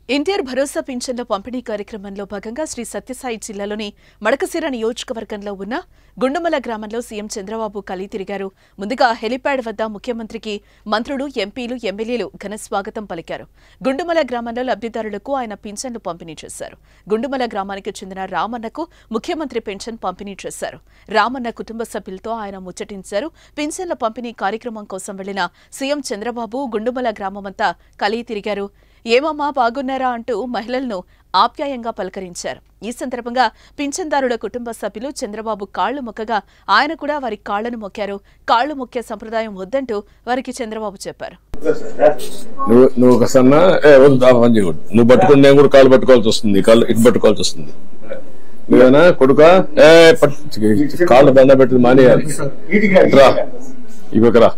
ఎన్టీఆర్ భరోసా పింఛన్ల పంపిణీ కార్యక్రమంలో భాగంగా శ్రీ సత్యసాయి జిల్లాలోని మడకశిర నియోజకవర్గంలో ఉన్న గుండుమల గ్రామంలో సీఎం చంద్రబాబు కలిసి తిరిగారు. ముందుగా హెలిప్యాడ్ వద్ద ముఖ్యమంత్రికి మంత్రులు, ఎంపీలు, ఎమ్మెల్యేలు ఘన స్వాగతం పలికారు. గుండుమల గ్రామంలో లబ్ధిదారులకు ఆయన పింఛన్లు పంపిణీ చేశారు. గుండుమల గ్రామానికి చెందిన రామన్నకు ముఖ్యమంత్రి పెన్షన్ పంపిణీ చేశారు. రామన్న కుటుంబ సభ్యులతో ఆయన ముచ్చటించారు. పింఛన్ల పంపిణీ కార్యక్రమం కోసం వెళ్లిన సీఎం చంద్రబాబు గుండుమల గ్రామమంతా కలిసి తిరిగారు. ఏమమ్మా బాగున్నారా అంటూ మహిళలను ఆప్యాయంగా పలకరించారు. ఈ సందర్భంగా పింఛన్దారుల కుటుంబ సభ్యులు చంద్రబాబు కాళ్లు మొక్కగా ఆయన కూడా వారి కాళ్లను మొక్కారు. కాళ్లు మొక్కే సంప్రదాయం వద్దంటూ వారికి చంద్రబాబు చెప్పారు. నువ్వు పట్టుకుని నేను కూడా కాళ్ళు పట్టుకోవాల్సి వస్తుంది, కాళ్ళు ఇటు పట్టుకోవాల్సి వస్తుంది. నువ్వేనా కొడుక కాళ్ళు బండ పెట్టి మానేయాలి. రా ఇవ్వకరా.